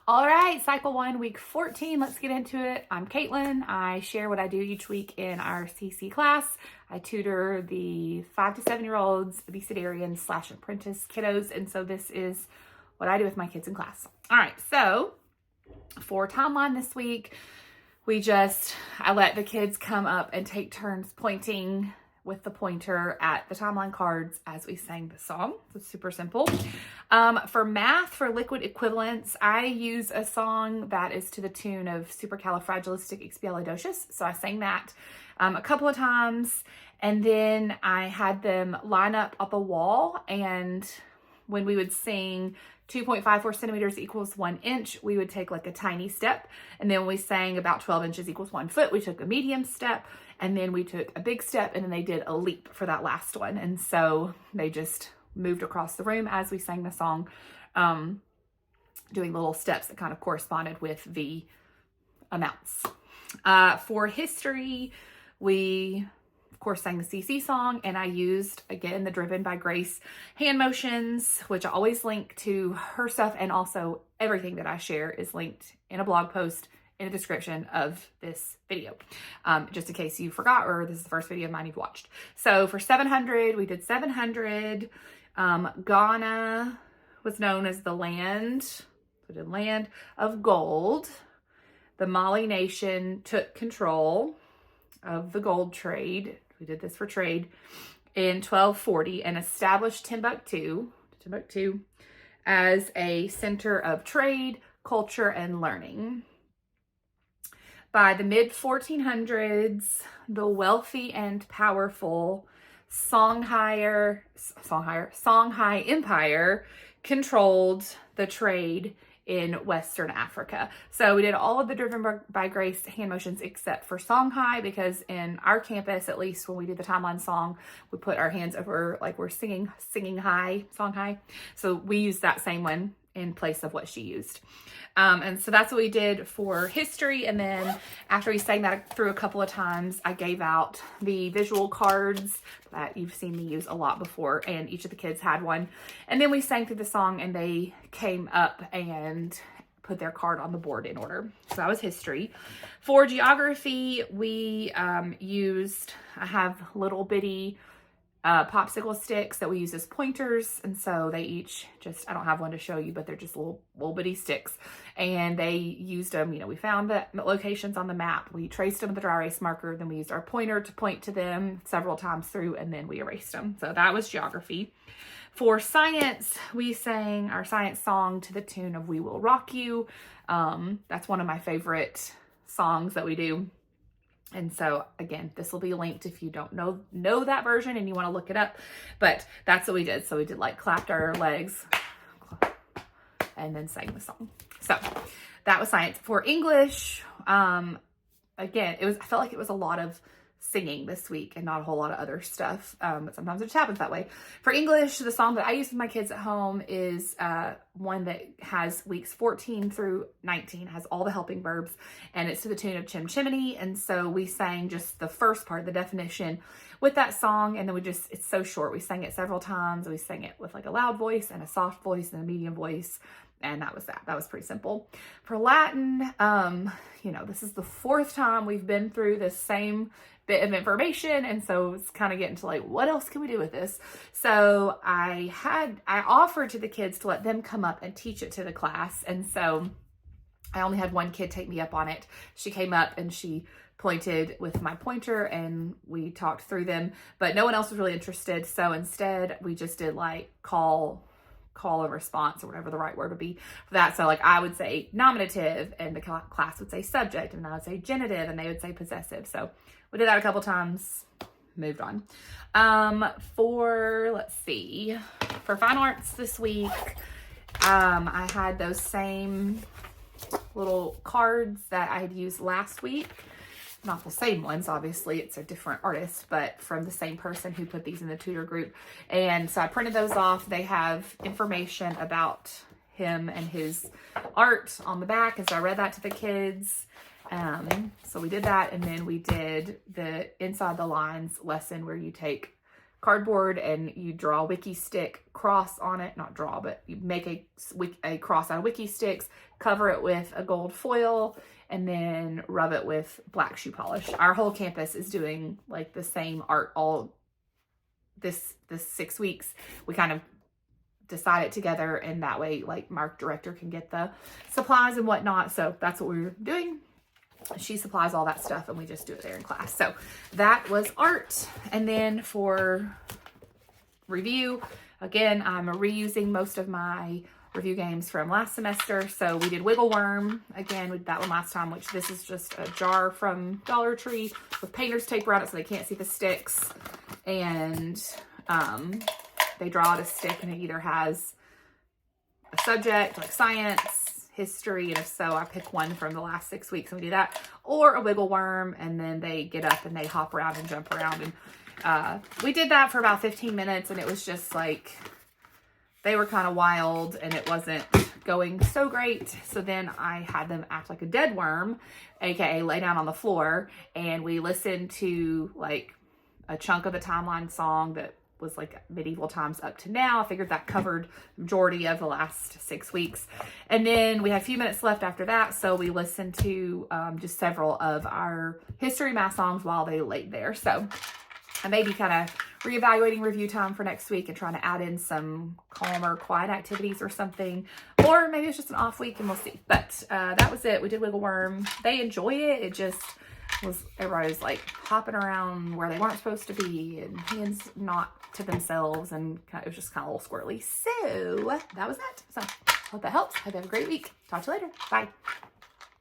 All right, cycle 1, week 14. Let's get into it. I'm Caitlin. I share what I do each week in our CC class. I tutor the 5 to 7-year-olds, Abecedarian / Apprentice kiddos. And so this is what I do with my kids in class. All right, so for timeline this week, I let the kids come up and take turns pointing with the pointer at the timeline cards as we sang the song. So it's super simple. For math, for liquid equivalents, I use a song that is to the tune of Supercalifragilisticexpialidocious. So I sang that a couple of times, and then I had them line up the wall, and when we would sing 2.54 centimeters equals 1 inch, we would take like a tiny step. And then when we sang about 12 inches equals 1 foot, we took a medium step, and then we took a big step, and then they did a leap for that last one. And so they just moved across the room as we sang the song, doing little steps that kind of corresponded with the amounts. For history, we of course sang the CC song, and I used, again, the Driven by Grace hand motions, which I always link to her stuff, and also everything that I share is linked in a blog post in the description of this video, just in case you forgot or this is the first video of mine you've watched. So for 700, we did 700. Ghana was known as the land, we did land of gold. The Mali nation took control of the gold trade. We did this for trade in 1240 and established Timbuktu as a center of trade, culture, and learning. By the mid-1400s, the wealthy and powerful Songhai Empire controlled the trade in Western Africa. So we did all of the Driven by Grace hand motions except for Songhai, because in our campus, at least when we did the timeline song, we put our hands over like we're singing high, Songhai. So we used that same one in place of what she used. And so that's what we did for history. And then after we sang that through a couple of times, I gave out the visual cards that you've seen me use a lot before, and each of the kids had one. And then we sang through the song, and they came up and put their card on the board in order. So that was history. For geography, we I have little bitty popsicle sticks that we use as pointers, and so they each I don't have one to show you, but they're just little bitty sticks, and they used them, we found the locations on the map, we traced them with a dry erase marker, then we used our pointer to point to them several times through, and then we erased them. So that was geography. For science, we sang our science song to the tune of We Will Rock You. That's one of my favorite songs that we do. And so again, this will be linked if you don't know that version and you want to look it up, but that's what we did. So we did like clapped our legs and then sang the song. So that was science. For English, again, I felt like it was a lot of singing this week and not a whole lot of other stuff, but sometimes it just happens that way. For English, the song that I use with my kids at home is one that has weeks 14 through 19, has all the helping verbs, and it's to the tune of Chim Chimney. And so we sang just the first part, the definition, with that song, and then it's so short. We sang it several times. We sang it with like a loud voice and a soft voice and a medium voice, and that was that. That was pretty simple. For Latin, this is the 4th time we've been through this same bit of information, and so it's kind of getting to like, what else can we do with this? So I offered to the kids to let them come up and teach it to the class, and so I only had one kid take me up on it. She came up and she pointed with my pointer, and we talked through them, but no one else was really interested. So instead, we just did like call and response, or whatever the right word would be for that. So like I would say nominative, and the class would say subject, and I would say genitive, and they would say possessive. So we did that a couple times, moved on. For fine arts this week, I had those same little cards that I had used last week. Not the same ones, obviously, it's a different artist, but from the same person who put these in the tutor group. And so I printed those off. They have information about him and his art on the back, and so I read that to the kids. So we did that, and then we did the Inside the Lines lesson where you take cardboard and you draw a wiki stick cross on it, not draw, but you make a cross out of wiki sticks, cover it with a gold foil, and then rub it with black shoe polish. Our whole campus is doing like the same art all this 6 weeks. We kind of decide it together, and that way like my director can get the supplies and whatnot. So that's what we're doing. She supplies all that stuff and we just do it there in class. So that was art. And then for review, again, I'm reusing most of my review games from last semester. So we did Wiggle Worm. Again, we did that one last time, which this is just a jar from Dollar Tree with painter's tape around it so they can't see the sticks. And they draw out a stick and it either has a subject like science, history, and if so, I pick one from the last 6 weeks and we do that, or a wiggle worm, and then they get up and they hop around and jump around. And we did that for about 15 minutes and it was just like, they were kind of wild and it wasn't going so great. So then I had them act like a dead worm, aka lay down on the floor, and we listened to like a chunk of the timeline song that was like medieval times up to now. I figured that covered the majority of the last 6 weeks. And then we had a few minutes left after that, so we listened to just several of our history math songs while they laid there. So I may be kind of reevaluating review time for next week and trying to add in some calmer, quiet activities or something. Or maybe it's just an off week and we'll see. But that was it. We did Wiggle Worm. They enjoy it. It just was, everybody was like hopping around where they weren't supposed to be and hands not to themselves, and it was just kind of a little squirrely. So that was it. So hope that helps. Hope you have a great week. Talk to you later. Bye.